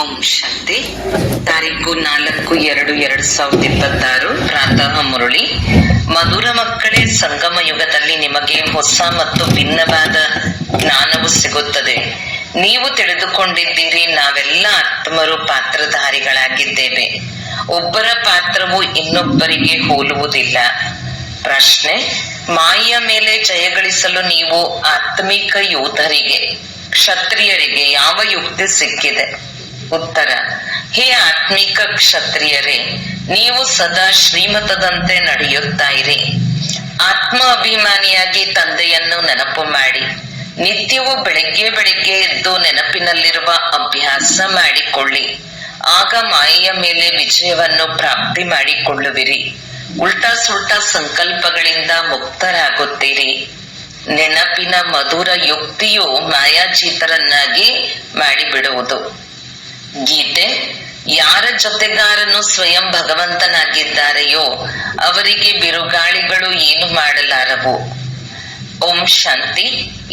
ಓಂ ಶಾಂತಿ. ತಾರೀಕು 4/2/2026 ಪ್ರಾತಃ ಮುರಳಿ. ಮಧುರ ಮಕ್ಕಳೇ, ಸಂಗಮ ಯುಗದಲ್ಲಿ ನಿಮಗೆ ಹೊಸ ಮತ್ತು ಭಿನ್ನವಾದ ಜ್ಞಾನವು ಸಿಗುತ್ತದೆ. ನೀವು ತಿಳಿದುಕೊಂಡಿದ್ದೀರಿ, ನಾವೆಲ್ಲ ಆತ್ಮರು ಪಾತ್ರಧಾರಿಗಳಾಗಿದ್ದೇವೆ. ಒಬ್ಬರ ಪಾತ್ರವು ಇನ್ನೊಬ್ಬರಿಗೆ ಹೋಲುವುದಿಲ್ಲ. ಪ್ರಶ್ನೆ: ಮಾಯೆಯ ಮೇಲೆ ಜಯಗಳಿಸಲು ನೀವು ಆತ್ಮಿಕ ಯೋಧರಿಗೆ, ಕ್ಷತ್ರಿಯರಿಗೆ ಯಾವ ಯುಕ್ತಿ ಸಿಕ್ಕಿದೆ? ಉತ್ತರ: ಹೇ ಆತ್ಮಿಕ ಕ್ಷತ್ರಿಯರೇ, ನೀವು ಸದಾ ಶ್ರೀಮತದಂತೆ ನಡೆಯುತ್ತಾ ಇರಿ. ಆತ್ಮ ಅಭಿಮಾನಿಯಾಗಿ ತಂದೆಯನ್ನು ನೆನಪು ಮಾಡಿ. ನಿತ್ಯವೂ ಬೆಳಿಗ್ಗೆ ಎದ್ದು ನೆನಪಿನಲ್ಲಿರುವ ಅಭ್ಯಾಸ ಮಾಡಿಕೊಳ್ಳಿ. ಆಗ ಮಾಯೆಯ ಮೇಲೆ ವಿಜಯವನ್ನು ಪ್ರಾಪ್ತಿ ಮಾಡಿಕೊಳ್ಳುವಿರಿ. ಉಲ್ಟಾ ಸುಲ್ಟಾ ಸಂಕಲ್ಪಗಳಿಂದ ಮುಕ್ತರಾಗುತ್ತೀರಿ. ನೆನಪಿನ ಮಧುರ ಯುಕ್ತಿಯು ಮಾಯಾಜೀತರನ್ನಾಗಿ ಮಾಡಿಬಿಡುವುದು. ಗೀತೆ: ಯಾರ ಜೊತೆಗಾರನು ಸ್ವಯಂ ಭಗವಂತನಾಗಿದ್ದಾರೆಯೋ ಅವರಿಗೆ ಬಿರುಗಾಳಿಗಳು ಏನು ಮಾಡಲಾರವು. ಓಂ ಶಾಂತಿ.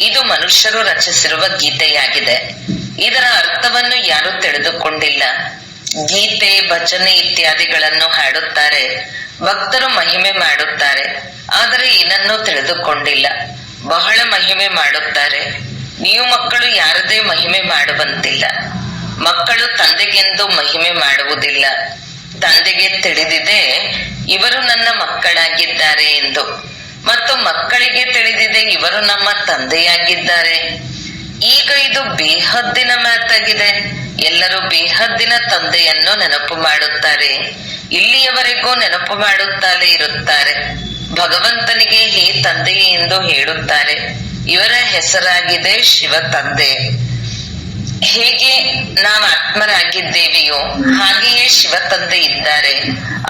ಇದು ಮನುಷ್ಯರು ರಚಿಸಿರುವ ಗೀತೆಯಾಗಿದೆ. ಇದರ ಅರ್ಥವನ್ನು ಯಾರು ತಿಳಿದುಕೊಂಡಿಲ್ಲ. ಗೀತೆ, ಭಜನೆ ಇತ್ಯಾದಿಗಳನ್ನು ಹಾಡುತ್ತಾರೆ, ಭಕ್ತರು ಮಹಿಮೆ ಮಾಡುತ್ತಾರೆ, ಆದರೆ ಏನನ್ನೂ ತಿಳಿದುಕೊಂಡಿಲ್ಲ. ಬಹಳ ಮಹಿಮೆ ಮಾಡುತ್ತಾರೆ. ನೀವು ಮಕ್ಕಳು ಯಾರದೇ ಮಹಿಮೆ ಮಾಡುವಂತಿಲ್ಲ. ಮಕ್ಕಳು ತಂದೆಗೆಂದು ಮಹಿಮೆ ಮಾಡುವುದಿಲ್ಲ. ತಂದೆಗೆ ತಿಳಿದಿದೆ ಇವರು ನನ್ನ ಮಕ್ಕಳಾಗಿದ್ದಾರೆ ಎಂದು, ಮತ್ತು ಮಕ್ಕಳಿಗೆ ತಿಳಿದಿದೆ ಇವರು ನಮ್ಮ ತಂದೆಯಾಗಿದ್ದಾರೆ. ಈಗ ಇದು ಬೇಹದ್ದಿನ ಮಾತಾಗಿದೆ. ಎಲ್ಲರೂ ಬೇಹದ್ದಿನ ತಂದೆಯನ್ನು ನೆನಪು ಮಾಡುತ್ತಾರೆ. ಇಲ್ಲಿಯವರೆಗೂ ನೆನಪು ಮಾಡುತ್ತಲೇ ಇರುತ್ತಾರೆ. ಭಗವಂತನಿಗೆ ಹೇ ತಂದೆಯೇ ಎಂದು ಹೇಳುತ್ತಾರೆ. ಇವರ ಹೆಸರಾಗಿದೆ ಶಿವ ತಂದೆ. ಹೇಗೆ ನಾವು ಆತ್ಮರಾಗಿದ್ದೇವೆಯೋ ಹಾಗೆಯೇ ಶಿವ ತಂದೆ ಇದ್ದಾರೆ.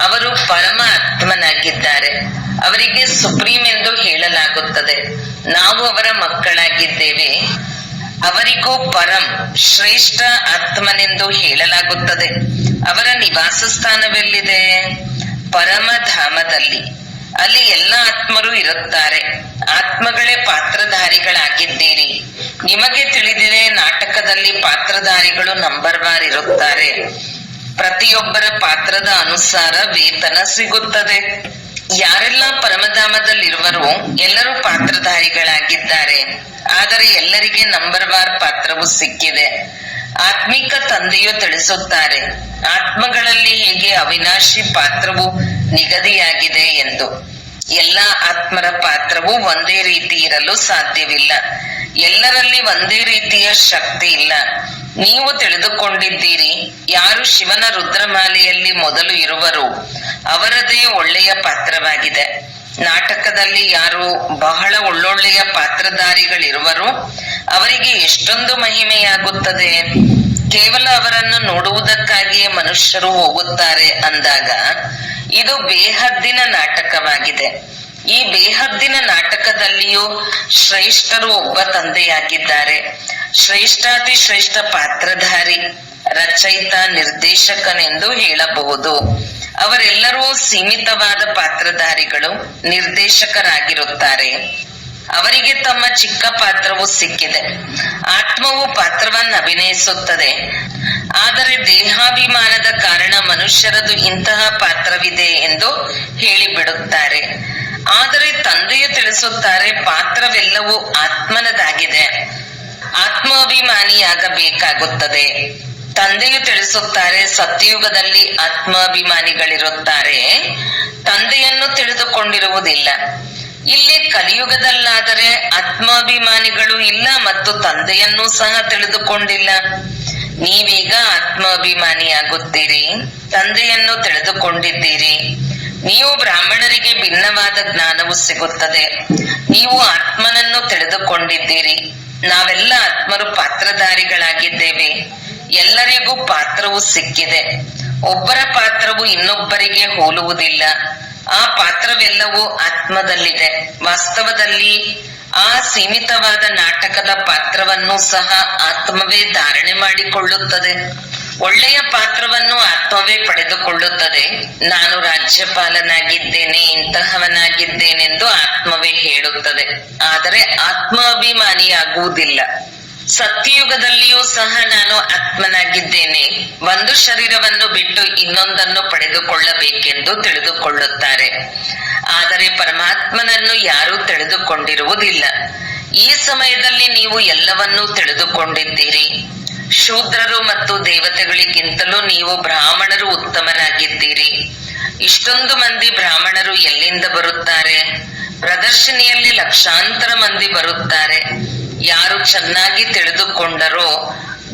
ಅವರು ಪರಮ ಆತ್ಮನಾಗಿದ್ದಾರೆ. ಅವರಿಗೆ ಸುಪ್ರೀಂ ಎಂದು ಹೇಳಲಾಗುತ್ತದೆ. ನಾವು ಅವರ ಮಕ್ಕಳಾಗಿದ್ದೇವೆ. ಅವರಿಗೂ ಪರಂ, ಶ್ರೇಷ್ಠ ಆತ್ಮನೆಂದು ಹೇಳಲಾಗುತ್ತದೆ. ಅವರ ನಿವಾಸ ಸ್ಥಾನವೆಲ್ಲಿದೆ? ಪರಮಧಾಮದಲ್ಲಿ. ಅಲ್ಲಿ ಎಲ್ಲ ಆತ್ಮರು ಇರುತ್ತಾರೆ. ಆತ್ಮಗಳೇ ಪಾತ್ರಧಾರಿಗಳಾಗಿದ್ದೀರಿ. ನಿಮಗೆ ತಿಳಿದಿದೆ, ನಾಟಕದಲ್ಲಿ ಪಾತ್ರಧಾರಿಗಳು ನಂಬರ್ ವಾರ್ ಇರುತ್ತಾರೆ. ಪ್ರತಿಯೊಬ್ಬರ ಪಾತ್ರದ ಅನುಸಾರ ವೇತನ ಸಿಗುತ್ತದೆ. ಯಾರೆಲ್ಲ ಪರಮಧಾಮದಲ್ಲಿರುವರೋ ಎಲ್ಲರೂ ಪಾತ್ರಧಾರಿಗಳಾಗಿದ್ದಾರೆ. ಆದರೆ ಎಲ್ಲರಿಗೆ ನಂಬರ್ ವಾರ್ ಪಾತ್ರವು ಸಿಕ್ಕಿದೆ. ಆತ್ಮಿಕ ತಂದೆಯು ತಿಳಿಸುತ್ತಾರೆ, ಆತ್ಮಗಳಲ್ಲಿ ಹೇಗೆ ಅವಿನಾಶಿ ಪಾತ್ರವು ನಿಗದಿಯಾಗಿದೆ ಎಂದು. ಎಲ್ಲ ಆತ್ಮರ ಪಾತ್ರವು ಒಂದೇ ರೀತಿ ಇರಲು ಸಾಧ್ಯವಿಲ್ಲ. ಎಲ್ಲರಲ್ಲಿ ಒಂದೇ ರೀತಿಯ ಶಕ್ತಿ ಇಲ್ಲ. ನೀವು ತಿಳಿದುಕೊಂಡಿದ್ದೀರಿ, ಯಾರು ಶಿವನ ರುದ್ರಮಾಲೆಯಲ್ಲಿ ಮೊದಲು ಇರುವರು ಅವರದೇ ಒಳ್ಳೆಯ ಪಾತ್ರವಾಗಿದೆ. ನಾಟಕದಲ್ಲಿ ಯಾರು ಬಹಳ ಒಳ್ಳೊಳ್ಳೆಯ ಪಾತ್ರಧಾರಿಗಳಿರುವರು ಅವರಿಗೆ ಎಷ್ಟೊಂದು ಮಹಿಮೆಯಾಗುತ್ತದೆ. ಕೇವಲ ಅವರನ್ನು ನೋಡುವುದಕ್ಕಾಗಿಯೇ ಮನುಷ್ಯರು ಹೋಗುತ್ತಾರೆ ಅಂದಾಗ ಇದು ಬೇಹದ್ದಿನ ನಾಟಕವಾಗಿದೆ. ಈ ಬೇಹದ್ದಿನ ನಾಟಕದಲ್ಲಿಯೂ ಶ್ರೇಷ್ಠರು ಒಬ್ಬ ತಂದೆಯಾಗಿದ್ದಾರೆ. ಶ್ರೇಷ್ಠಾತಿ ಶ್ರೇಷ್ಠ ಪಾತ್ರಧಾರಿ, ರಚಯಿತ, ನಿರ್ದೇಶಕನೆಂದು ಹೇಳಬಹುದು. ಅವರೆಲ್ಲರೂ ಸೀಮಿತವಾದ ಪಾತ್ರಧಾರಿಗಳು, ನಿರ್ದೇಶಕರಾಗಿರುತ್ತಾರೆ. ಅವರಿಗೆ ತಮ್ಮ ಚಿಕ್ಕ ಪಾತ್ರವು ಸಿಕ್ಕಿದೆ. ಆತ್ಮವು ಪಾತ್ರವನ್ನು ಅಭಿನಯಿಸುತ್ತದೆ. ಆದರೆ ದೇಹಾಭಿಮಾನದ ಕಾರಣ ಮನುಷ್ಯರದು ಇಂತಹ ಪಾತ್ರವಿದೆ ಎಂದು ಹೇಳಿಬಿಡುತ್ತಾರೆ. ಆದರೆ ತಂದೆಯು ತಿಳಿಸುತ್ತಾರೆ, ಪಾತ್ರವೆಲ್ಲವೂ ಆತ್ಮನದಾಗಿದೆ. ಆತ್ಮಾಭಿಮಾನಿಯಾಗಬೇಕಾಗುತ್ತದೆ. ತಂದೆಯು ತಿಳಿಸುತ್ತಾರೆ, ಸತ್ಯಯುಗದಲ್ಲಿ ಆತ್ಮಾಭಿಮಾನಿಗಳಿರುತ್ತಾರೆ, ತಂದೆಯನ್ನು ತಿಳಿದುಕೊಂಡಿರುವುದಿಲ್ಲ. ಇಲ್ಲಿ ಕಲಿಯುಗದಲ್ಲಾದರೆ ಆತ್ಮಾಭಿಮಾನಿಗಳು ಇಲ್ಲ ಮತ್ತು ತಂದೆಯನ್ನೂ ಸಹ ತಿಳಿದುಕೊಂಡಿಲ್ಲ. ನೀವೀಗ ಆತ್ಮಾಭಿಮಾನಿಯಾಗುತ್ತೀರಿ, ತಂದೆಯನ್ನು ತಿಳಿದುಕೊಂಡಿದ್ದೀರಿ. ನೀವು ಬ್ರಾಹ್ಮಣರಿಗೆ ಭಿನ್ನವಾದ ಜ್ಞಾನವು ಸಿಗುತ್ತದೆ. ನೀವು ಆತ್ಮನನ್ನು ತಿಳಿದುಕೊಂಡಿದ್ದೀರಿ. ನಾವೆಲ್ಲ ಆತ್ಮರು ಪಾತ್ರಧಾರಿಗಳಾಗಿದ್ದೇವೆ. ಎಲ್ಲರಿಗೂ ಪಾತ್ರವು ಸಿಕ್ಕಿದೆ. ಒಬ್ಬರ ಪಾತ್ರವು ಇನ್ನೊಬ್ಬರಿಗೆ ಹೋಲುವುದಿಲ್ಲ. ಆ ಪಾತ್ರವೆಲ್ಲವೂ ಆತ್ಮದಲ್ಲಿದೆ. ವಾಸ್ತವದಲ್ಲಿ ಆ ಸೀಮಿತವಾದ ನಾಟಕದ ಪಾತ್ರವನ್ನು ಸಹ ಆತ್ಮವೇ ಧಾರಣೆ ಮಾಡಿಕೊಳ್ಳುತ್ತದೆ. ಒಳ್ಳೆಯ ಪಾತ್ರವನ್ನು ಆತ್ಮವೇ ಪಡೆದುಕೊಳ್ಳುತ್ತದೆ. ನಾನು ರಾಜ್ಯಪಾಲನಾಗಿದ್ದೇನೆ, ಇಂತಹವನಾಗಿದ್ದೇನೆಂದು ಆತ್ಮವೇ ಹೇಳುತ್ತದೆ. ಆದರೆ ಆತ್ಮಾಭಿಮಾನಿಯಾಗುವುದಿಲ್ಲ. ಸತ್ಯಯುಗದಲ್ಲಿಯೂ ಸಹ ನಾನು ಆತ್ಮನಾಗಿದ್ದೇನೆ, ಒಂದು ಶರೀರವನ್ನು ಬಿಟ್ಟು ಇನ್ನೊಂದನ್ನು ಪಡೆದುಕೊಳ್ಳಬೇಕೆಂದು ತಿಳಿದುಕೊಳ್ಳುತ್ತಾರೆ. ಆದರೆ ಪರಮಾತ್ಮನನ್ನು ಯಾರೂ ತಿಳಿದುಕೊಂಡಿರುವುದಿಲ್ಲ. ಈ ಸಮಯದಲ್ಲಿ ನೀವು ಎಲ್ಲವನ್ನೂ ತಿಳಿದುಕೊಂಡಿದ್ದೀರಿ. ಶೂದ್ರರು ಮತ್ತು ದೇವತೆಗಳಿಗಿಂತಲೂ ನೀವು ಬ್ರಾಹ್ಮಣರು ಉತ್ತಮರಾಗಿದ್ದೀರಿ. ಇಷ್ಟೊಂದು ಮಂದಿ ಬ್ರಾಹ್ಮಣರು ಎಲ್ಲಿಂದ ಬರುತ್ತಾರೆ? ಪ್ರದರ್ಶನಿಯಲ್ಲಿ ಲಕ್ಷಾಂತರ ಮಂದಿ ಬರುತ್ತಾರೆ. ಯಾರು ಚೆನ್ನಾಗಿ ತಿಳಿದುಕೊಂಡರೋ,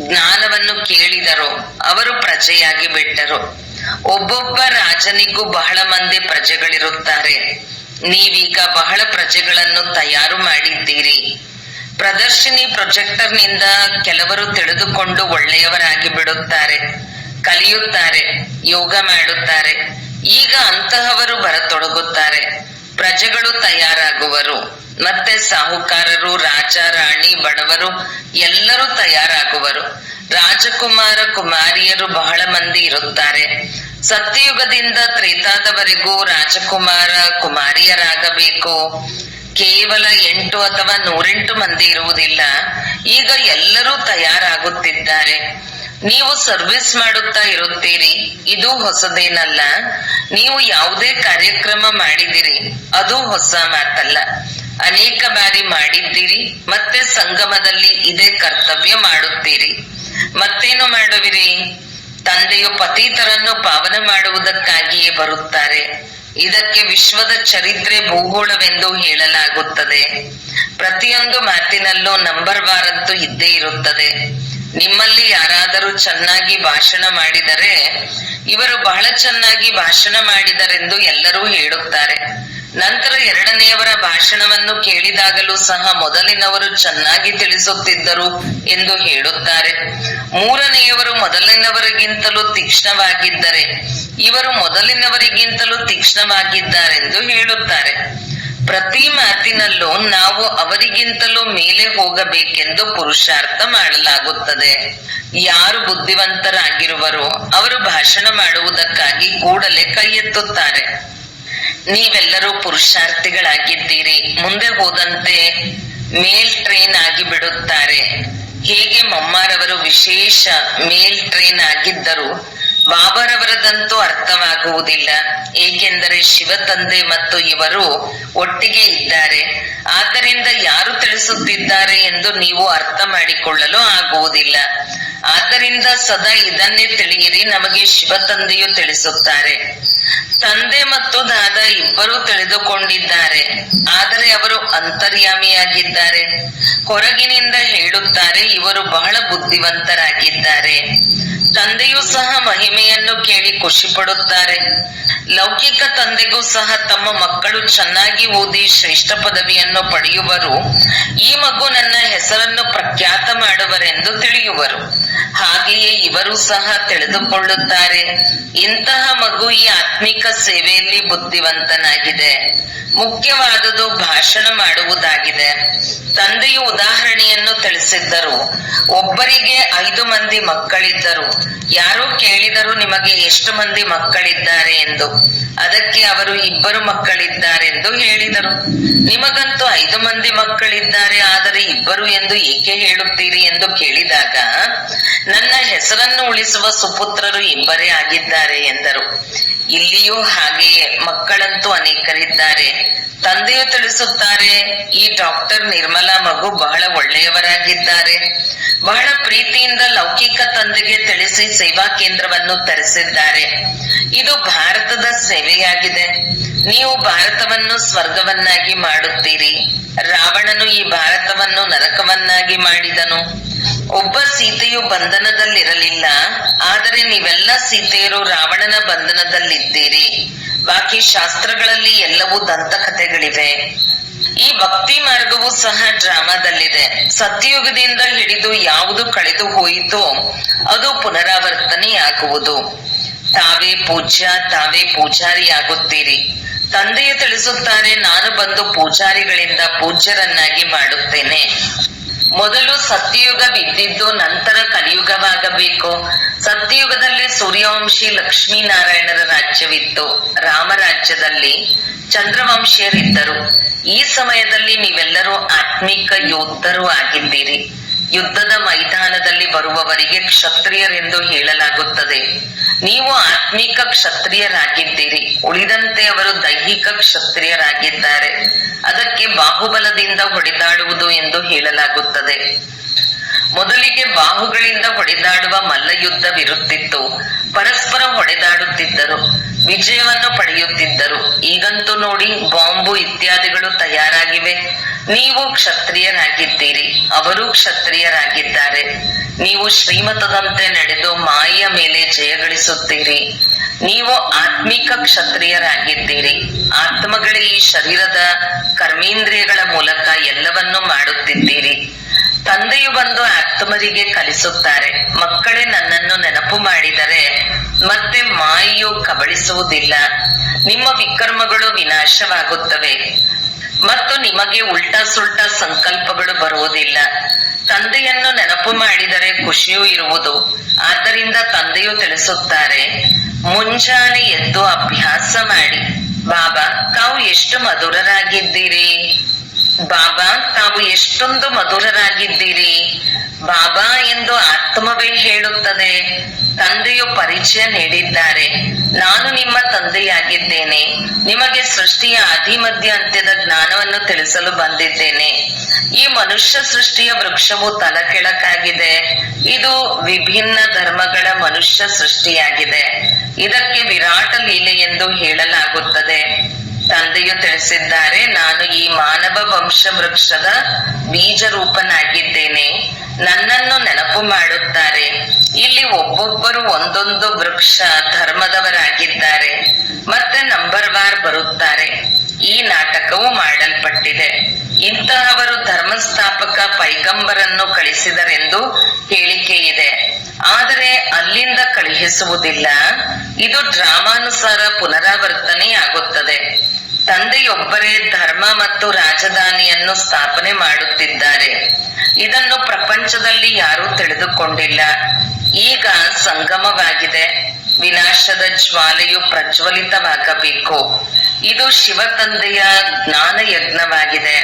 ಜ್ಞಾನವನ್ನು ಕೇಳಿದರೋ ಅವರು ಪ್ರಜೆಯಾಗಿ ಬಿಟ್ಟರು. ಒಬ್ಬೊಬ್ಬ ರಾಜನಿಗೂ ಬಹಳ ಮಂದಿ ಪ್ರಜೆಗಳಿರುತ್ತಾರೆ. ನೀವೀಗ ಬಹಳ ಪ್ರಜೆಗಳನ್ನು ತಯಾರು ಮಾಡಿದ್ದೀರಿ. ಪ್ರದರ್ಶಿನಿ ಪ್ರೊಜೆಕ್ಟರ್ ನಿಂದ ಕೆಲವರು ತಿಳಿದುಕೊಂಡು ಒಳ್ಳೆಯವರಾಗಿ ಬಿಡುತ್ತಾರೆ, ಕಲಿಯುತ್ತಾರೆ, ಯೋಗ ಮಾಡುತ್ತಾರೆ. ಈಗ ಅಂತಹವರು ಬರತೊಡಗುತ್ತಾರೆ. ಪ್ರಜೆಗಳು ತಯಾರಾಗುವರು. ಮತ್ತೆ ಸಾಹುಕಾರರು, ರಾಜ, ರಾಣಿ, ಬಡವರು ಎಲ್ಲರೂ ತಯಾರಾಗುವರು. ರಾಜಕುಮಾರ ಕುಮಾರಿಯರು ಬಹಳ ಮಂದಿ ಇರುತ್ತಾರೆ. ಸತ್ಯಯುಗದಿಂದ ತ್ರೇತಾದವರೆಗೂ ರಾಜಕುಮಾರ ಕುಮಾರಿಯರಾಗಬೇಕು. ಕೇವಲ 8 ಅಥವಾ 108 ಮಂದಿ ಇರುವುದಿಲ್ಲ. ಈಗ ಎಲ್ಲರೂ ತಯಾರಾಗುತ್ತಿದ್ದಾರೆ. ನೀವು ಸರ್ವಿಸ್ ಮಾಡುತ್ತಾ ಇರುತ್ತೀರಿ. ಇದು ಹೊಸದೇನಲ್ಲ. ನೀವು ಯಾವುದೇ ಕಾರ್ಯಕ್ರಮ ಮಾಡಿದಿರಿ, ಅದು ಹೊಸ ಮಾತಲ್ಲ. ಅನೇಕ ಬಾರಿ ಮಾಡಿದ್ದೀರಿ. ಮತ್ತೆ ಸಂಗಮದಲ್ಲಿ ಇದೇ ಕರ್ತವ್ಯ ಮಾಡುತ್ತೀರಿ. ಮತ್ತೇನು ಮಾಡುವಿರಿ? ತಂದೆಯು ಪತೀತರನ್ನು ಪಾವನ ಮಾಡುವುದಕ್ಕಾಗಿಯೇ ಬರುತ್ತಾರೆ. ಇದಕ್ಕೆ ವಿಶ್ವದ ಚರಿತ್ರೆ ಭೂಗೋಳವೆಂದು ಹೇಳಲಾಗುತ್ತದೆ. ಪ್ರತಿಯೊಂದು ಮಾತಿನಲ್ಲೂ ನಂಬರ್ ವಾರಂತೂ ಇದ್ದೇ ಇರುತ್ತದೆ. ನಿಮ್ಮಲ್ಲಿ ಯಾರಾದರೂ ಚೆನ್ನಾಗಿ ಭಾಷಣ ಮಾಡಿದರೆ ಇವರು ಬಹಳ ಚೆನ್ನಾಗಿ ಭಾಷಣ ಮಾಡಿದರೆಂದು ಎಲ್ಲರೂ ಹೇಳುತ್ತಾರೆ. ನಂತರ ಎರಡನೆಯವರ ಭಾಷಣವನ್ನು ಕೇಳಿದಾಗಲೂ ಸಹ ಮೊದಲಿನವರು ಚೆನ್ನಾಗಿ ತಿಳಿಸುತ್ತಿದ್ದರು ಎಂದು ಹೇಳುತ್ತಾರೆ. ಮೂರನೆಯವರು ಮೊದಲಿನವರಿಗಿಂತಲೂ ತೀಕ್ಷ್ಣವಾಗಿದ್ದರೆ ಇವರು ಮೊದಲಿನವರಿಗಿಂತಲೂ ತೀಕ್ಷ್ಣವಾಗಿದ್ದಾರೆಂದು ಹೇಳುತ್ತಾರೆ. ಪ್ರತಿ ಮಾತಿನಲ್ಲೂ ನಾವು ಅವರಿಗಿಂತಲೂ ಮೇಲೆ ಹೋಗಬೇಕೆಂದು ಪುರುಷಾರ್ಥ ಮಾಡಲಾಗುತ್ತದೆ. ಯಾರು ಬುದ್ಧಿವಂತರಾಗಿರುವರೋ ಅವರು ಭಾಷಣ ಮಾಡುವುದಕ್ಕಾಗಿ ಕೂಡಲೇ ಕೈ ಎತ್ತುತ್ತಾರೆ. ನೀವೆಲ್ಲರೂ ಪುರುಷಾರ್ಥಿಗಳಾಗಿದ್ದೀರಿ. ಮುಂದೆ ಹೋದಂತೆ ಮೇಲ್ ಟ್ರೈನ್ ಆಗಿ ಬಿಡುತ್ತಾರೆ. ಹೇಗೆ ಮಮ್ಮಾರವರು ವಿಶೇಷ ಮೇಲ್ ಟ್ರೈನ್ ಆಗಿದ್ದರು, ಬಾಬಾರವರದಂತೂ ಅರ್ಥವಾಗುವುದಿಲ್ಲ. ಏಕೆಂದರೆ ಶಿವ ತಂದೆ ಮತ್ತು ಇವರು ಒಟ್ಟಿಗೆ ಇದ್ದಾರೆ. ಆದ್ದರಿಂದ ಯಾರು ತಿಳಿಸುತ್ತಿದ್ದಾರೆ ಎಂದು ನೀವು ಅರ್ಥ ಮಾಡಿಕೊಳ್ಳಲು ಆಗುವುದಿಲ್ಲ. ಆದ್ದರಿಂದ ಸದಾ ಇದನ್ನೇ ತಿಳಿಯಿರಿ, ನಮಗೆ ಶಿವ ತಂದೆಯು ತಿಳಿಸುತ್ತಾರೆ. ತಂದೆ ಮತ್ತು ದಾದ ಇಬ್ಬರೂ ತಿಳಿದುಕೊಂಡಿದ್ದಾರೆ, ಆದರೆ ಅವರು ಅಂತರ್ಯಾಮಿಯಾಗಿದ್ದಾರೆ. ಹೊರಗಿನಿಂದ ಹೇಳುತ್ತಾರೆ ಇವರು ಬಹಳ ಬುದ್ಧಿವಂತರಾಗಿದ್ದಾರೆ. ತಂದೆಯೂ ಸಹ ಮಹಿಮೆಯನ್ನು ಕೇಳಿ ಖುಷಿ ಪಡುತ್ತಾರೆ. ಲೌಕಿಕ ತಂದೆಗೂ ಸಹ ತಮ್ಮ ಮಕ್ಕಳು ಚೆನ್ನಾಗಿ ಓದಿ ಶ್ರೇಷ್ಠ ಪದವಿಯನ್ನು ಪಡೆಯುವರು. ಈ ಮಗು ನನ್ನ ಹೆಸರನ್ನು ಪ್ರಖ್ಯಾತ ಮಾಡುವರೆಂದು ತಿಳಿಯುವರು. ಹಾಗೆಯೇ ಇವರು ಸಹ ತಿಳಿದುಕೊಳ್ಳುತ್ತಾರೆ, ಇಂತಹ ಮಗು ಈ ಆತ್ಮಿಕ ಸೇವೆಯಲ್ಲಿ ಬುದ್ಧಿವಂತನಾಗಿದೆ. ಮುಖ್ಯವಾದುದು ಭಾಷಣ ಮಾಡುವುದಾಗಿದೆ. ತಂದೆಯು ಉದಾಹರಣೆಯನ್ನು ತಿಳಿಸಿದ್ದರು. ಒಬ್ಬರಿಗೆ 5 ಮಂದಿ ಮಕ್ಕಳಿದ್ದರು. ಯಾರೋ ಕೇಳಿದರು, ನಿಮಗೆ ಎಷ್ಟು ಮಂದಿ ಮಕ್ಕಳಿದ್ದಾರೆ ಎಂದು. ಅದಕ್ಕೆ ಅವರು 2 ಮಕ್ಕಳಿದ್ದಾರೆಂದು ಹೇಳಿದರು. ನಿಮಗಂತೂ 5 ಮಂದಿ ಮಕ್ಕಳಿದ್ದಾರೆ, ಆದರೆ 2 ಎಂದು ಏಕೆ ಹೇಳುತ್ತೀರಿ ಎಂದು ಕೇಳಿದಾಗ, ನನ್ನ ಹೆಸರನ್ನು ಉಳಿಸುವ ಸುಪುತ್ರರು 2 ಆಗಿದ್ದಾರೆ ಎಂದರು. ಇಲ್ಲಿಯೂ ಹಾಗೆಯೇ ಮಕ್ಕಳಂತೂ ಅನೇಕರಿದ್ದಾರೆ. ತಂದೆಯು ತಿಳಿಸುತ್ತಾರೆ, ಈ ಡಾಕ್ಟರ್ ನಿರ್ಮಲಾ ಮಗು ಬಹಳ ಒಳ್ಳೆಯವರಾಗಿದ್ದಾರೆ. ಬಹಳ ಪ್ರೀತಿಯಿಂದ ಲೌಕಿಕ ತಂದೆಗೆ ತಿಳಿಸಿ ಸೇವಾ ಕೇಂದ್ರವನ್ನು ತೆರೆಸಿದ್ದಾರೆ. ಇದು ಭಾರತದ ಸೇವೆಯಾಗಿದೆ. ನೀವು ಭಾರತವನ್ನು ಸ್ವರ್ಗವನ್ನಾಗಿ ಮಾಡುತ್ತೀರಿ. ರಾವಣನು ಈ ಭಾರತವನ್ನು ನರಕವನ್ನಾಗಿ ಮಾಡಿದನು. ಒಬ್ಬ ಸೀತೆಯು ಬಂಧನದಲ್ಲಿರಲಿಲ್ಲ, ಆದರೆ ನೀವೆಲ್ಲ ಸೀತೆಯರು ರಾವಣನ ಬಂಧನದಲ್ಲಿದ್ದೀರಿ. ಬಾಕಿ ಶಾಸ್ತ್ರಗಳಲ್ಲಿ ಎಲ್ಲವೂ ದಂತಕಥೆಗಳಿವೆ. ಈ ಭಕ್ತಿ ಮಾರ್ಗವೂ ಸಹ ಡ್ರಾಮಾದಲ್ಲಿದೆ. ಸತ್ಯಯುಗದಿಂದ ಹಿಡಿದು ಯಾವುದು ಕಳೆದು ಹೋಯಿತೋ ಅದು ಪುನರಾವರ್ತನೆಯಾಗುವುದು. ತಾವೇ ಪೂಜ್ಯ, ತಾವೇ ಪೂಜಾರಿಯಾಗುತ್ತೀರಿ. ತಂದೆಯು ತಿಳಿಸುತ್ತಾರೆ, ನಾನು ಬಂದು ಪೂಜಾರಿಗಳಿಂದ ಪೂಜ್ಯರನ್ನಾಗಿ ಮಾಡುತ್ತೇನೆ. ಮೊದಲು ಸತ್ಯಯುಗ ಬಿದ್ದಿದ್ದು ನಂತರ ಕಲಿಯುಗವಾಗಬೇಕು. ಸತ್ಯಯುಗದಲ್ಲಿ ಸೂರ್ಯವಂಶಿ ಲಕ್ಷ್ಮೀನಾರಾಯಣರ ರಾಜ್ಯವಿತ್ತು. ರಾಮರಾಜ್ಯದಲ್ಲಿ ಚಂದ್ರವಂಶಿಯರಿದ್ದರು. ಈ ಸಮಯದಲ್ಲಿ ನೀವೆಲ್ಲರೂ ಆತ್ಮಿಕ ಯೋಧರು ಆಗಿದ್ದೀರಿ. ಯುದ್ಧದ ಮೈದಾನದಲ್ಲಿ ಬರುವವರಿಗೆ ಕ್ಷತ್ರಿಯರೆಂದು ಹೇಳಲಾಗುತ್ತದೆ. ನೀವು ಆತ್ಮಿಕ ಕ್ಷತ್ರಿಯರಾಗಿದ್ದೀರಿ, ಉಳಿದಂತೆ ಅವರು ದೈಹಿಕ ಕ್ಷತ್ರಿಯರಾಗಿದ್ದಾರೆ. ಅದಕ್ಕೆ ಬಾಹುಬಲದಿಂದ ಹೊಡೆದಾಡುವುದು ಎಂದು ಹೇಳಲಾಗುತ್ತದೆ. ಮೊದಲಿಗೆ ಬಾಹುಗಳಿಂದ ಹೊಡೆದಾಡುವ ಮಲ್ಲಯುದ್ಧವಿರುತ್ತಿತ್ತು. ಪರಸ್ಪರ ಹೊಡೆದಾಡುತ್ತಿದ್ದರು, ವಿಜಯವನ್ನು ಪಡೆಯುತ್ತಿದ್ದರು. ಈಗಂತೂ ನೋಡಿ, ಬಾಂಬು ಇತ್ಯಾದಿಗಳು ತಯಾರಾಗಿವೆ. ನೀವು ಕ್ಷತ್ರಿಯರಾಗಿದ್ದೀರಿ, ಅವರು ಕ್ಷತ್ರಿಯರಾಗಿದ್ದಾರೆ. ನೀವು ಶ್ರೀಮತದಂತೆ ನಡೆದು ಮಾಯೆಯ ಮೇಲೆ ಜಯಗಳಿಸುತ್ತೀರಿ. ನೀವು ಆತ್ಮಿಕ ಕ್ಷತ್ರಿಯರಾಗಿದ್ದೀರಿ. ಆತ್ಮಗಳೇ ಈ ಶರೀರದ ಕರ್ಮೇಂದ್ರಿಯಗಳ ಮೂಲಕ ಎಲ್ಲವನ್ನೂ ಮಾಡುತ್ತಿದ್ದೀರಿ. ತಂದೆಯು ಬಂದು ಆತ್ಮರಿಗೆ ಕಲಿಸುತ್ತಾರೆ, ಮಕ್ಕಳೇ ನನ್ನನ್ನು ನೆನಪು ಮಾಡಿದರೆ ಮತ್ತೆ ಮಾಯೆಯು ಕಬಳಿಸುವುದಿಲ್ಲ. ನಿಮ್ಮ ವಿಕರ್ಮಗಳು ವಿನಾಶವಾಗುತ್ತವೆ ಮತ್ತು ನಿಮಗೆ ಉಲ್ಟಾ ಸುಲ್ಟಾ ಸಂಕಲ್ಪಗಳು ಬರುವುದಿಲ್ಲ. ತಂದೆಯನ್ನು ನೆನಪು ಮಾಡಿದರೆ ಖುಷಿಯೂ ಇರುವುದು. ಆದ್ದರಿಂದ ತಂದೆಯು ತಿಳಿಸುತ್ತಾರೆ, ಮುಂಜಾನೆ ಎದ್ದು ಅಭ್ಯಾಸ ಮಾಡಿ. ಬಾಬಾ, ತಾವು ಎಷ್ಟು ಮಧುರರಾಗಿದ್ದೀರಿ. ಬಾಬಾ, ತಾವು ಎಷ್ಟೊಂದು ಮಧುರರಾಗಿದ್ದೀರಿ. ಬಾಬಾ ಎಂದು ಆತ್ಮವೇ ಹೇಳುತ್ತದೆ. ತಂದೆಯು ಪರಿಚಯ ನೀಡಿದ್ದಾರೆ, ನಾನು ನಿಮ್ಮ ತಂದೆಯಾಗಿದ್ದೇನೆ. ನಿಮಗೆ ಸೃಷ್ಟಿಯ ಆದಿ ಮಧ್ಯ ಅಂತ್ಯದ ಜ್ಞಾನವನ್ನು ತಿಳಿಸಲು ಬಂದಿದ್ದೇನೆ. ಈ ಮನುಷ್ಯ ಸೃಷ್ಟಿಯ ವೃಕ್ಷವು ತಲಕೆಳಕಾಗಿದೆ. ಇದು ವಿಭಿನ್ನ ಧರ್ಮಗಳ ಮನುಷ್ಯ ಸೃಷ್ಟಿಯಾಗಿದೆ. ಇದಕ್ಕೆ ವಿರಾಟ ಲೀಲೆ ಎಂದು ಹೇಳಲಾಗುತ್ತದೆ. ತಂದೆಯು ತಿಳಿಸಿದ್ದಾರೆ, ನಾನು ಈ ಮಾನವ ವಂಶ ವೃಕ್ಷದ ಬೀಜ ರೂಪನಾಗಿದ್ದೇನೆ. ನನ್ನನ್ನು ನೆನಪು ಮಾಡುತ್ತಾರೆ. ಇಲ್ಲಿ ಒಬ್ಬೊಬ್ಬರು ಒಂದೊಂದು ವೃಕ್ಷ ಧರ್ಮದವರಾಗಿದ್ದಾರೆ. ಮತ್ತೆ ನಂಬರ್ ವಾರ್ ಬರುತ್ತಾರೆ. ಈ ನಾಟಕವು ಮಾಡಲ್ಪಟ್ಟಿದೆ. ಇಂತಹವರು ಧರ್ಮಸ್ಥಾಪಕ ಪೈಗಂಬರನ್ನು ಕಳಿಸಿದರೆಂದು ಹೇಳಿಕೆ ಇದೆ. ಆದರೆ ಅಲ್ಲಿಂದ ಕಳುಹಿಸುವುದಿಲ್ಲ. ಇದು ಡ್ರಾಮಾನುಸಾರ ಪುನರಾವರ್ತನೆಯಾಗುತ್ತದೆ. ತಂದೆಯೊಬ್ಬರೇ ಧರ್ಮ ಮತ್ತು ರಾಜಧಾನಿಯನ್ನು ಸ್ಥಾಪನೆ ಮಾಡುತ್ತಿದ್ದಾರೆ. ಇದನ್ನು ಪ್ರಪಂಚದಲ್ಲಿ ಯಾರೂ ತಿಳಿದುಕೊಂಡಿಲ್ಲ. ಈಗ ಸಂಗಮವಾಗಿದೆ. ವಿನಾಶದ ಜ್ವಾಲೆಯು ಪ್ರಜ್ವಲಿತವಾಗಬೇಕು. ಇದು ಶಿವ ತಂದೆಯ ಜ್ಞಾನ ಯಜ್ಞವಾಗಿದೆ.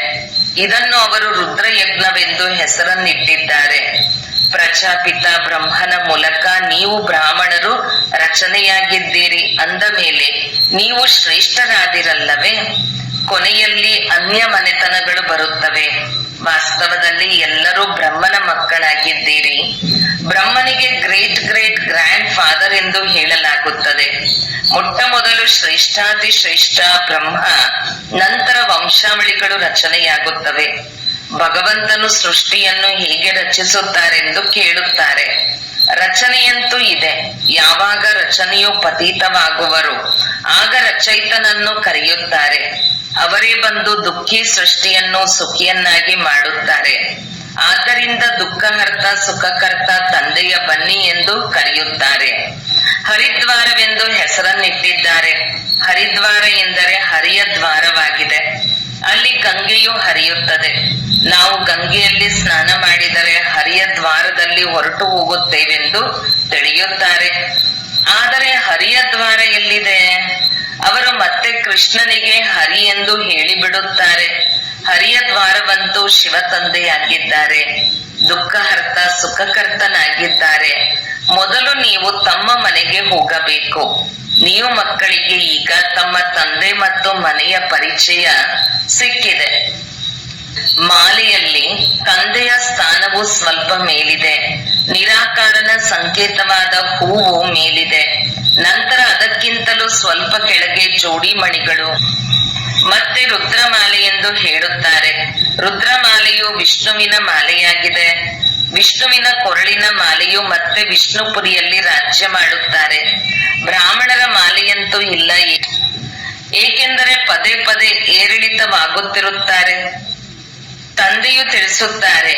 ಇದನ್ನು ಅವರು ರುದ್ರಯಜ್ಞವೆಂದು ಹೆಸರನ್ನಿಟ್ಟಿದ್ದಾರೆ. ಪ್ರಜಾಪಿತ ಬ್ರಹ್ಮನ ಮೂಲಕ ನೀವು ಬ್ರಾಹ್ಮಣರು ರಚನೆಯಾಗಿದ್ದೀರಿ ಅಂದ ಮೇಲೆ ನೀವು ಶ್ರೇಷ್ಠರಾದಿರಲ್ಲವೇ? ಕೊನೆಯಲ್ಲಿ ಅನ್ಯ ಮನೆತನಗಳು ಬರುತ್ತವೆ. ವಾಸ್ತವದಲ್ಲಿ ಎಲ್ಲರೂ ಬ್ರಹ್ಮನ ಮಕ್ಕಳಾಗಿದ್ದೀರಿ. ಬ್ರಹ್ಮನಿಗೆ ಗ್ರೇಟ್ ಗ್ರೇಟ್ ಗ್ರ್ಯಾಂಡ್ ಫಾದರ್ ಎಂದು ಹೇಳಲಾಗುತ್ತದೆ. ಮೊಟ್ಟ ಮೊದಲು ಶ್ರೇಷ್ಠಾತಿ ಶ್ರೇಷ್ಠ ಬ್ರಹ್ಮ, ನಂತರ ವಂಶಾವಳಿಗಳು ರಚನೆಯಾಗುತ್ತವೆ. ಭಗವಂತನು ಸೃಷ್ಟಿಯನ್ನು ಹೇಗೆ ರಚಿಸುತ್ತಾರೆಂದು ಕೇಳುತ್ತಾರೆ. ರಚನೆಯಂತೂ ಇದೆ. ಯಾವಾಗ ರಚನೆಯು ಪತೀತವಾಗುವರು ಆಗ ರಚಯಿತನನ್ನು ಕರೆಯುತ್ತಾರೆ. ಅವರೇ ಬಂದು ದುಃಖಿ ಸೃಷ್ಟಿಯನ್ನು ಸುಖಿಯನ್ನಾಗಿ ಮಾಡುತ್ತಾರೆ. ಆದ್ದರಿಂದ ದುಃಖಹರ್ತ ಸುಖಕರ್ತ ತಂದೆಯ ಬನ್ನಿ ಎಂದು ಕರೆಯುತ್ತಾರೆ. ಹರಿದ್ವಾರವೆಂದು ಹೆಸರನ್ನಿಟ್ಟಿದ್ದಾರೆ. ಹರಿದ್ವಾರ ಎಂದರೆ ಹರಿಯ ದ್ವಾರವಾಗಿದೆ. ಅಲ್ಲಿ ಗಂಗೆಯು ಹರಿಯುತ್ತದೆ. ನಾವು ಗಂಗೆಯಲ್ಲಿ ಸ್ನಾನ ಮಾಡಿದರೆ ಹರಿಯ ದ್ವಾರದಲ್ಲಿ ಹೊರಟು ಹೋಗುತ್ತೇವೆಂದು ತಿಳಿಯುತ್ತಾರೆ. ಆದರೆ ಹರಿಯ ದ್ವಾರ ಎಲ್ಲಿದೆ? ಅವರು ಮತ್ತೆ ಕೃಷ್ಣನಿಗೆ ಹರಿ ಎಂದು ಹೇಳಿಬಿಡುತ್ತಾರೆ. ಹರಿಯ ದ್ವಾರವಂತೂ ಶಿವ ತಂದೆಯಾಗಿದ್ದಾರೆ. ದುಃಖಹರ್ತ ಸುಖಕರ್ತನಾಗಿದ್ದಾರೆ. ಮೊದಲು ನೀವು ತಮ್ಮ ಮನೆಗೆ ಹೋಗಬೇಕು. ನೀವು ಮಕ್ಕಳಿಗೆ ಈಗ ತಮ್ಮ ತಂದೆ ಮತ್ತು ಮನೆಯ ಪರಿಚಯ ಸಿಕ್ಕಿದೆ. ಮಾಲೆಯಲ್ಲಿ ತಂದೆಯ ಸ್ಥಾನವು ಸ್ವಲ್ಪ ಮೇಲಿದೆ. ನಿರಾಕಾರನ ಸಂಕೇತವಾದ ಹೂವು ಮೇಲಿದೆ. ನಂತರ ಅದಕ್ಕಿಂತಲೂ ಸ್ವಲ್ಪ ಕೆಳಗೆ ಜೋಡಿ ಮಣಿಗಳು. ಮತ್ತೆ ರುದ್ರಮಾಲೆ ಎಂದು ಹೇಳುತ್ತಾರೆ. ರುದ್ರಮಾಲೆಯು ವಿಷ್ಣುವಿನ ಮಾಲೆಯಾಗಿದೆ. ವಿಷ್ಣುವಿನ ಕೊರಳಿನ ಮಾಲೆಯು ಮತ್ತೆ ವಿಷ್ಣುಪುರಿಯಲ್ಲಿ ರಾಜ್ಯ ಮಾಡುತ್ತಾರೆ. ಬ್ರಾಹ್ಮಣರ ಮಾಲೆಯಂತೂ ಇಲ್ಲ, ಏಕೆಂದರೆ ಪದೇ ಪದೇ ಏರಿಳಿತವಾಗುತ್ತಿರುತ್ತಾರೆ. ತಂದೆಯು ತಿಳಿಸುತ್ತಾರೆ,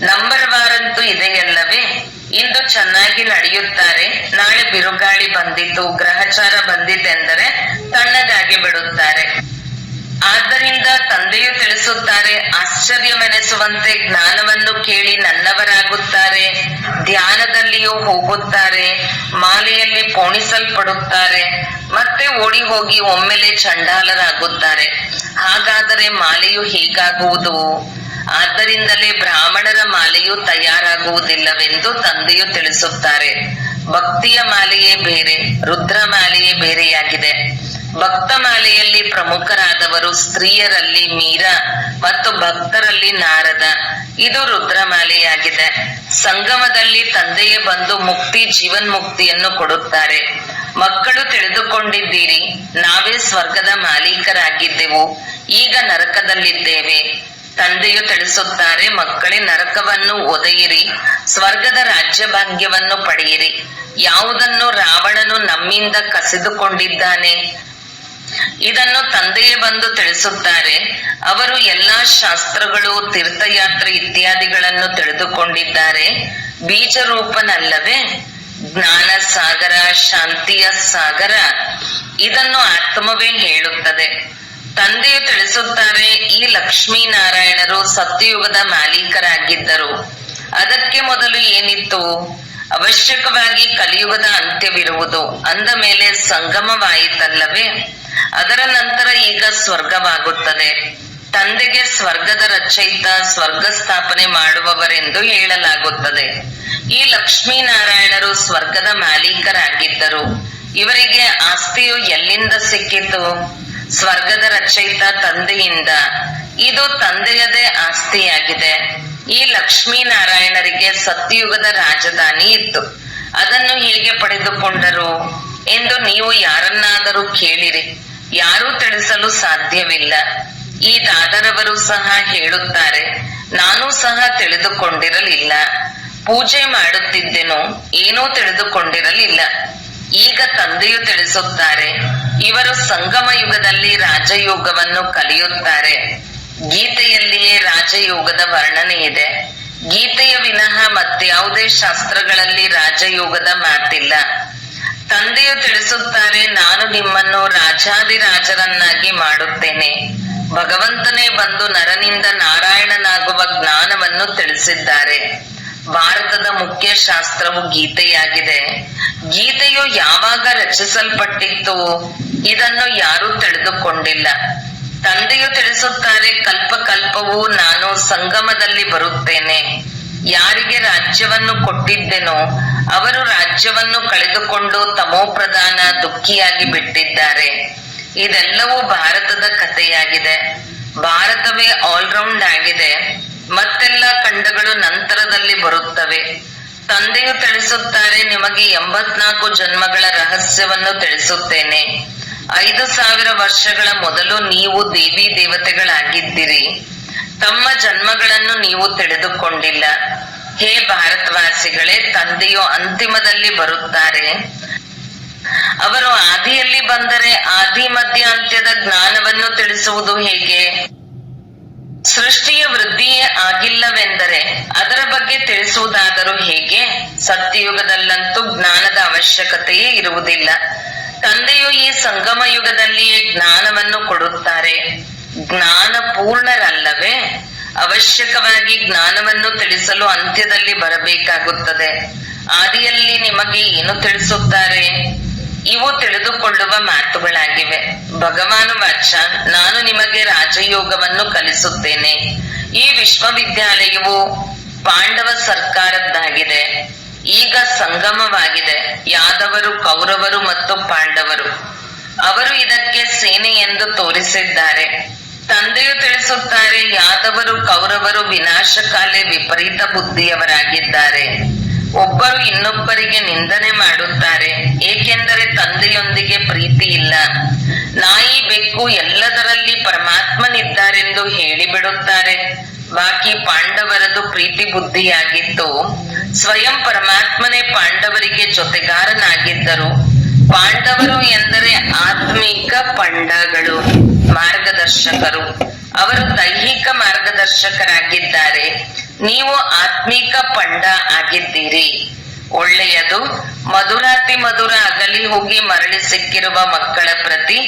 ನಂಬರ್ ವಾರಂತೂ ಇದೆಯಲ್ಲವೇ? ಇಂದು ಚೆನ್ನಾಗಿ ನಡೆಯುತ್ತಾರೆ. ನಾಳೆ ಬಿರುಗಾಳಿ ಬಂದಿತು, ಗ್ರಹಚಾರ ಬಂದಿತೆಂದರೆ ತಣ್ಣಗಾಗಿ ಬಿಡುತ್ತಾರೆ. ಆದ್ದರಿಂದ ತಂದೆಯು ತಿಳಿಸುತ್ತಾರೆ, ಆಶ್ಚರ್ಯವೆನಿಸುವಂತೆ ಜ್ಞಾನವನ್ನು ಕೇಳಿ ನನ್ನವರಾಗುತ್ತಾರೆ. ಧ್ಯಾನದಲ್ಲಿಯೂ ಹೋಗುತ್ತಾರೆ. ಮಾಲೆಯಲ್ಲಿ ಪೋಣಿಸಲ್ಪಡುತ್ತಾರೆ. ಮತ್ತೆ ಓಡಿ ಹೋಗಿ ಒಮ್ಮೆಲೆ ಚಂಡಾಲರಾಗುತ್ತಾರೆ. ಹಾಗಾದರೆ ಮಾಲೆಯು ಹೀಗಾಗುವುದು? ಆದ್ದರಿಂದಲೇ ಬ್ರಾಹ್ಮಣರ ಮಾಲೆಯು ತಯಾರಾಗುವುದಿಲ್ಲವೆಂದು ತಂದೆಯು ತಿಳಿಸುತ್ತಾರೆ. ಭಕ್ತಿಯ ಮಾಲೆಯೇ ಬೇರೆ, ರುದ್ರ ಮಾಲೆಯೇ ಬೇರೆಯಾಗಿದೆ. ಭಕ್ತ ಮಾಲೆಯಲ್ಲಿ ಪ್ರಮುಖರಾದವರು ಸ್ತ್ರೀಯರಲ್ಲಿ ಮೀರಾ ಮತ್ತು ಭಕ್ತರಲ್ಲಿ ನಾರದ. ಇದು ರುದ್ರಮಾಲೆಯಾಗಿದೆ. ಸಂಗಮದಲ್ಲಿ ತಂದೆಯೇ ಬಂದು ಮುಕ್ತಿ, ಜೀವನ್ಮುಕ್ತಿಯನ್ನು ಕೊಡುತ್ತಾರೆ. ಮಕ್ಕಳು ತಿಳಿದುಕೊಂಡಿದ್ದೀರಿ, ನಾವೇ ಸ್ವರ್ಗದ ಮಾಲೀಕರಾಗಿದ್ದೆವು, ಈಗ ನರಕದಲ್ಲಿದ್ದೇವೆ. ತಂದೆಯು ತಿಳಿಸುತ್ತಾರೆ, ಮಕ್ಕಳೇ, ನರಕವನ್ನು ಒದೆಯಿರಿ, ಸ್ವರ್ಗದ ರಾಜ್ಯ ಭಾಗ್ಯವನ್ನು ಪಡೆಯಿರಿ. ಯಾವುದನ್ನು ರಾವಣನು ನಮ್ಮಿಂದ ಕಸಿದುಕೊಂಡಿದ್ದಾನೆ ಇದನ್ನು ತಂದೆಯೇ ಬಂದು ತಿಳಿಸುತ್ತಾರೆ. ಅವರು ಎಲ್ಲಾ ಶಾಸ್ತ್ರಗಳು, ತೀರ್ಥಯಾತ್ರೆ ಇತ್ಯಾದಿಗಳನ್ನು ತಿಳಿದುಕೊಂಡಿದ್ದಾರೆ. ಬೀಜರೂಪನಲ್ಲವೇ ಜ್ಞಾನ ಸಾಗರ, ಶಾಂತಿಯ ಸಾಗರ, ಇದನ್ನು ಆತ್ಮವೇ ಹೇಳುತ್ತದೆ. ತಂದೆಯು ತಿಳಿಸುತ್ತಾರೆ, ಈ ಲಕ್ಷ್ಮೀನಾರಾಯಣರು ಸತ್ಯಯುಗದ ಮಾಲೀಕರಾಗಿದ್ದರು. ಅದಕ್ಕೆ ಮೊದಲು ಏನಿತ್ತು? ಅವಶ್ಯಕವಾಗಿ ಕಲಿಯುಗದ ಅಂತ್ಯವಿರುವುದು. ಅಂದ ಮೇಲೆ ಸಂಗಮವಾಯಿತಲ್ಲವೇ? ಅದರ ನಂತರ ಈಗ ಸ್ವರ್ಗವಾಗುತ್ತದೆ. ತಂದೆಗೆ ಸ್ವರ್ಗದ ರಚಯಿತ, ಸ್ವರ್ಗ ಸ್ಥಾಪನೆ ಮಾಡುವವರೆಂದು ಹೇಳಲಾಗುತ್ತದೆ. ಈ ಲಕ್ಷ್ಮೀನಾರಾಯಣರು ಸ್ವರ್ಗದ ಮಾಲೀಕರಾಗಿದ್ದರು. ಇವರಿಗೆ ಆಸ್ತಿಯು ಎಲ್ಲಿಂದ ಸಿಕ್ಕಿತು? ಸ್ವರ್ಗದ ರಚಯಿತ ತಂದೆಯಿಂದ. ಇದು ತಂದೆಯದೇ ಆಸ್ತಿಯಾಗಿದೆ. ಈ ಲಕ್ಷ್ಮೀನಾರಾಯಣರಿಗೆ ಸತ್ಯಯುಗದ ರಾಜಧಾನಿ ಇತ್ತು. ಅದನ್ನು ಹೇಗೆ ಪಡೆದುಕೊಂಡರು ಎಂದು ನೀವು ಯಾರನ್ನಾದರೂ ಕೇಳಿರಿ, ಯಾರೂ ತಿಳಿಸಲು ಸಾಧ್ಯವಿಲ್ಲ. ಈ ದಾದರವರು ಸಹ ಹೇಳುತ್ತಾರೆ, ನಾನೂ ಸಹ ತಿಳಿದುಕೊಂಡಿರಲಿಲ್ಲ. ಪೂಜೆ ಮಾಡುತ್ತಿದ್ದೆನು, ಏನೂ ತಿಳಿದುಕೊಂಡಿರಲಿಲ್ಲ. ಈಗ ತಂದೆಯು ತಿಳಿಸುತ್ತಾರೆ, ಇವರು ಸಂಗಮ ಯುಗದಲ್ಲಿ ರಾಜಯೋಗವನ್ನು ಕಲಿಯುತ್ತಾರೆ. ಗೀತೆಯಲ್ಲಿಯೇ ರಾಜಯೋಗದ ವರ್ಣನೆ ಇದೆ. ಗೀತೆಯ ವಿನಃ ಮತ್ಯಾವುದೇ ಶಾಸ್ತ್ರಗಳಲ್ಲಿ ರಾಜಯೋಗದ ಮಾತಿಲ್ಲ. ತಂದೆಯು ತಿಳಿಸುತ್ತಾರೆ, ನಾನು ನಿಮ್ಮನ್ನು ರಾಜಾದಿರಾಜರನ್ನಾಗಿ ಮಾಡುತ್ತೇನೆ. ಭಗವಂತನೇ ಬಂದು ನರನಿಂದ ನಾರಾಯಣನಾಗುವ ಜ್ಞಾನವನ್ನು ತಿಳಿಸಿದ್ದಾರೆ. ಭಾರತದ ಮುಖ್ಯ ಶಾಸ್ತ್ರವು ಗೀತೆಯಾಗಿದೆ. ಗೀತೆಯು ಯಾವಾಗ ರಚಿಸಲ್ಪಟ್ಟಿತ್ತು ಇದನ್ನು ಯಾರೂ ತಿಳಿದುಕೊಂಡಿಲ್ಲ. ತಂದೆಯು ತಿಳಿಸುತ್ತಾರೆ, ಕಲ್ಪ ಕಲ್ಪವೂ ನಾನು ಸಂಗಮದಲ್ಲಿ ಬರುತ್ತೇನೆ. ಯಾರಿಗೆ ರಾಜ್ಯವನ್ನು ಕೊಟ್ಟಿದ್ದೆನೋ ಅವರು ರಾಜ್ಯವನ್ನು ಕಳೆದುಕೊಂಡು ತಮೋಪ್ರಧಾನ ದುಃಖಿಯಾಗಿ ಬಿಟ್ಟಿದ್ದಾರೆ. ಇದೆಲ್ಲವೂ ಭಾರತದ ಕಥೆಯಾಗಿದೆ. ಭಾರತವೇ ಆಲ್ರೌಂಡ್ ಆಗಿದೆ. ಮತ್ತೆಲ್ಲ ಖಂಡಗಳು ನಂತರದಲ್ಲಿ ಬರುತ್ತವೆ. ತಂದೆಯು ತಿಳಿಸುತ್ತಾರೆ, ನಿಮಗೆ 84 ಜನ್ಮಗಳ ರಹಸ್ಯವನ್ನು ತಿಳಿಸುತ್ತೇನೆ. 5000 ವರ್ಷಗಳ ಮೊದಲು ನೀವು ದೇವಿ ದೇವತೆಗಳಾಗಿದ್ದಿರಿ. ತಮ್ಮ ಜನ್ಮಗಳನ್ನು ನೀವು ತಿಳಿದುಕೊಂಡಿಲ್ಲ. ಹೇ ಭಾರತವಾಸಿಗಳೇ, ತಂದೆಯು ಅಂತಿಮದಲ್ಲಿ ಬರುತ್ತಾರೆ. ಅವರು ಆದಿಯಲ್ಲಿ ಬಂದರೆ ಆದಿ ಮಧ್ಯ ಅಂತ್ಯದ ಜ್ಞಾನವನ್ನು ತಿಳಿಸುವುದು ಹೇಗೆ? ಸೃಷ್ಟಿಯ ವೃದ್ಧಿಯೇ ಆಗಿಲ್ಲವೆಂದರೆ ಅದರ ಬಗ್ಗೆ ತಿಳಿಸುವುದಾದರೂ ಹೇಗೆ? ಸತ್ಯಯುಗದಲ್ಲಂತೂ ಜ್ಞಾನದ ಅವಶ್ಯಕತೆಯೇ ಇರುವುದಿಲ್ಲ. ತಂದೆಯು ಈ ಸಂಗಮ ಯುಗದಲ್ಲಿಯೇ ಜ್ಞಾನವನ್ನು ಕೊಡುತ್ತಾರೆ. ಜ್ಞಾನ ಪೂರ್ಣರಲ್ಲವೇ? ಅವಶ್ಯಕವಾಗಿ ಜ್ಞಾನವನ್ನು ತಿಳಿಸಲು ಅಂತ್ಯದಲ್ಲಿ ಬರಬೇಕಾಗುತ್ತದೆ. ಆದಿಯಲ್ಲಿ ನಿಮಗೆ ಏನು ತಿಳಿಸುತ್ತಾರೆ? ಇವು ತಿಳಿದುಕೊಳ್ಳುವ ಮಾತುಗಳಾಗಿವೆ. ಭಗವಾನು ವಾಚ, ನಾನು ನಿಮಗೆ ರಾಜಯೋಗವನ್ನು ಕಲಿಸುತ್ತೇನೆ. ಈ ವಿಶ್ವವಿದ್ಯಾಲಯವು ಪಾಂಡವ ಸರ್ಕಾರದ್ದಾಗಿದೆ. ಈಗ ಸಂಗಮವಾಗಿದೆ. ಯಾದವರು, ಕೌರವರು ಮತ್ತು ಪಾಂಡವರು, ಅವರು ಇದಕ್ಕೆ ಸೇನೆ ಎಂದು ತೋರಿಸಿದ್ದಾರೆ. ತಂದೆಯು ತಿಳಿಸುತ್ತಾರೆ, ಯಾದವರು ಕೌರವರು ವಿನಾಶಕಾಲೆ ವಿಪರೀತ ಬುದ್ಧಿಯವರಾಗಿದ್ದಾರೆ. ಒಬ್ಬರು ಇನ್ನೊಬ್ಬರಿಗೆ ನಿಂದನೆ ಮಾಡುತ್ತಾರೆ, ಏಕೆಂದರೆ ತಂದೆಯೊಂದಿಗೆ ಪ್ರೀತಿ ಇಲ್ಲ. ನಾಯಿ, ಬೆಕ್ಕು ಎಲ್ಲದರಲ್ಲಿ ಪರಮಾತ್ಮನಿದ್ದಾರೆಂದು ಹೇಳಿಬಿಡುತ್ತಾರೆ. ಬಾಕಿ ಪಾಂಡವರದು ಪ್ರೀತಿ ಬುದ್ಧಿಯಾಗಿತ್ತು. ಸ್ವಯಂ ಪರಮಾತ್ಮನೇ ಪಾಂಡವರಿಗೆ ಜೊತೆಗಾರನಾಗಿದ್ದರು. ಪಾಂಡವರು ಎಂದರೆ ಆತ್ಮಿಕ ಪಂಡಗಳು, ಮಾರ್ಗದರ್ಶಕರು. ಅವರು ದೈಹಿಕ ಮಾರ್ಗದರ್ಶಕರಾಗಿದ್ದಾರೆ. ನೀವು ಆತ್ಮಿಕ ಪಂಡ ಆಗಿದ್ದೀರಿ. ಒಳ್ಳೆಯದು. ಮಧುರಾತಿ ಮಧುರ ಅಗಲಿ ಹೋಗಿ ಮರಳಿ ಸಿಕ್ಕಿರುವ ಮಕ್ಕಳ ಪ್ರತಿ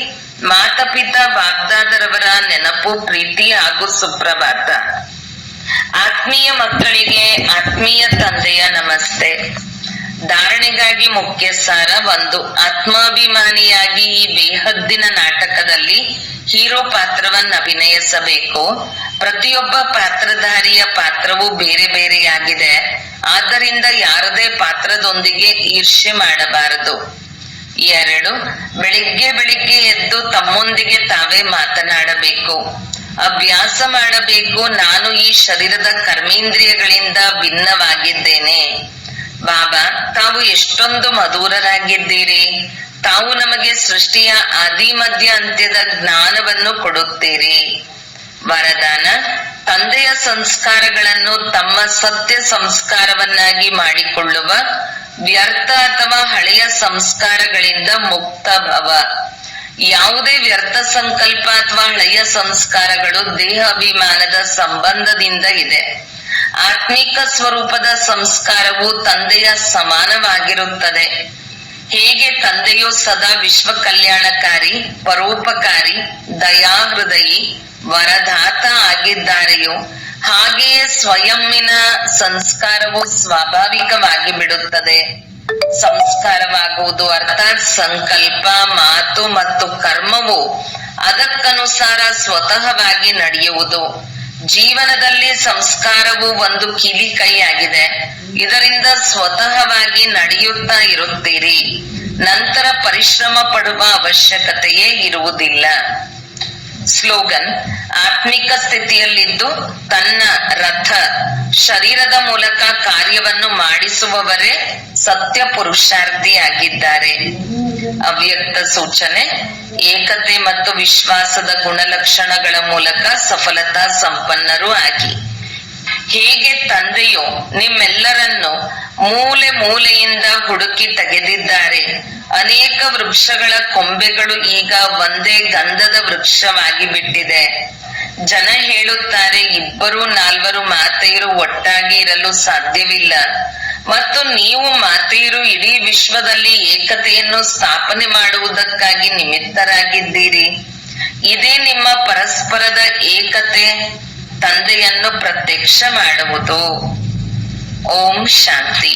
ಮಾತಪಿತಾ ಬಾಗ್ದಾದರವರ ನೆನಪು, ಪ್ರೀತಿ ಹಾಗೂ ಸುಪ್ರಭಾತ. ಆತ್ಮೀಯ ಮಕ್ಕಳಿಗೆ ಆತ್ಮೀಯ ತಂದೆಯ ನಮಸ್ತೆ. ಧಾರಣೆಗಾಗಿ ಮುಖ್ಯ ಸಾರ 1. ಆತ್ಮಾಭಿಮಾನಿಯಾಗಿ ಈ ಬೇಹದ್ದಿನ ನಾಟಕದಲ್ಲಿ ಹೀರೋ ಪಾತ್ರವನ್ನು ಅಭಿನಯಿಸಬೇಕು. ಪ್ರತಿಯೊಬ್ಬ ಪಾತ್ರಧಾರಿಯ ಪಾತ್ರವು ಬೇರೆ ಬೇರೆಯಾಗಿದೆ. ಆದ್ದರಿಂದ ಯಾರದೇ ಪಾತ್ರದೊಂದಿಗೆ ಈರ್ಷ್ಯೆ ಮಾಡಬಾರದು. 2. ಬೆಳಿಗ್ಗೆ ಎದ್ದು ತಮ್ಮೊಂದಿಗೆ ತಾವೇ ಮಾತನಾಡಬೇಕು. ಅಭ್ಯಾಸ ಮಾಡಬೇಕು. ನಾನು ಈ ಶರೀರದ ಕರ್ಮೇಂದ್ರಿಯಗಳಿಂದ ಭಿನ್ನವಾಗಿದ್ದೇನೆ. ಬಾಬಾ, ತಾವು ಎಷ್ಟೊಂದು ಮಧುರರಾಗಿದ್ದೀರಿ. ತಾವು ನಮಗೆ ಸೃಷ್ಟಿಯ ಆದಿ ಮಧ್ಯ ಅಂತ್ಯದ ಜ್ಞಾನವನ್ನು ಕೊಡುತ್ತೀರಿ. ವರದಾನ: ತಂದೆಯ ಸಂಸ್ಕಾರಗಳನ್ನು ತಮ್ಮ ಸತ್ಯ ಸಂಸ್ಕಾರವನ್ನಾಗಿ ಮಾಡಿಕೊಳ್ಳುವ. ವ್ಯರ್ಥ ಅಥವಾ ಹಳೆಯ ಸಂಸ್ಕಾರಗಳಿಂದ ಮುಕ್ತ ಭವ. ಯಾವುದೇ ವ್ಯರ್ಥ ಸಂಕಲ್ಪ ಅಥವಾ ಹಳೆಯ ಸಂಸ್ಕಾರಗಳು ದೇಹ ಅಭಿಮಾನದ ಸಂಬಂಧದಿಂದ ಇದೆ. ಆತ್ಮಿಕ ಸ್ವರೂಪದ ಸಂಸ್ಕಾರವು ತಂದೆಯ ಸಮಾನವಾಗಿರುತ್ತದೆ. ಹೇಗೆ ತಂದೆಯು ಸದಾ ವಿಶ್ವ ಕಲ್ಯಾಣಕಾರಿ, ಪರೋಪಕಾರಿ, ದಯಾಹೃದಯಿ, ವರದಾತ ಆಗಿದ್ದಾರೆಯೋ ಹಾಗೆಯೇ ಸ್ವಯಂನ ಸಂಸ್ಕಾರವು ಸ್ವಾಭಾವಿಕವಾಗಿ ಬಿಡುತ್ತದೆ. ಸಂಸ್ಕಾರವಾಗುವುದು ಅರ್ಥಾತ್ ಸಂಕಲ್ಪ, ಮಾತು ಮತ್ತು ಕರ್ಮವು ಅದಕ್ಕನುಸಾರ ಸ್ವತಃವಾಗಿ ನಡೆಯುವುದು. ಜೀವನದಲ್ಲಿ ಸಂಸ್ಕಾರವು ಒಂದು ಕಿಲಿ ಕೈಯಾಗಿದೆ. ಇದರಿಂದ ಸ್ವತಃವಾಗಿ ನಡೆಯುತ್ತಾ ಇರುತ್ತೀರಿ. ನಂತರ ಪರಿಶ್ರಮ ಪಡುವ ಅವಶ್ಯಕತೆಯೇ ಇರುವುದಿಲ್ಲ. ಸ್ಲೋಗನ್: ಆತ್ಮಿಕ ಸ್ಥಿತಿಯಲ್ಲಿದ್ದು ತನ್ನ ರಥ ಶರೀರದ ಮೂಲಕ ಕಾರ್ಯವನ್ನು ಮಾಡಿಸುವವರೇ ಸತ್ಯ ಪುರುಷಾರ್ಥಿಯಾಗಿದ್ದಾರೆ. ಅವ್ಯಕ್ತ ಸೂಚನೆ: ಏಕತೆ ಮತ್ತು ವಿಶ್ವಾಸದ ಗುಣಲಕ್ಷಣಗಳ ಮೂಲಕ ಸಫಲತಾ ಸಂಪನ್ನರು ಆಗಿ. ಹೇಗೆ ತಂದೆಯು ನಿಮ್ಮೆಲ್ಲರನ್ನು ಮೂಲೆ ಮೂಲೆಯಿಂದ ಹುಡುಕಿ ತೆಗೆದಿದ್ದಾರೆ. ಅನೇಕ ವೃಕ್ಷಗಳ ಕೊಂಬೆಗಳು ಈಗ ಒಂದೇ ಗಂಧದ ವೃಕ್ಷವಾಗಿ ಬಿಟ್ಟಿದೆ. ಜನ ಹೇಳುತ್ತಾರೆ, 2-4 ಮಾತೆಯರು ಒಟ್ಟಾಗಿ ಇರಲು ಸಾಧ್ಯವಿಲ್ಲ ಮತ್ತು ನೀವು ಮಾತೆಯರು ಇಡೀ ವಿಶ್ವದಲ್ಲಿ ಏಕತೆಯನ್ನು ಸ್ಥಾಪನೆ ಮಾಡುವುದಕ್ಕಾಗಿ ನಿಮಿತ್ತರಾಗಿದ್ದೀರಿ. ಇದೇ ನಿಮ್ಮ ಪರಸ್ಪರದ ಏಕತೆ ತಂದೆಯನ್ನು ಪ್ರತ್ಯಕ್ಷ ಮಾಡುವುದು. ಓಂ ಶಾಂತಿ.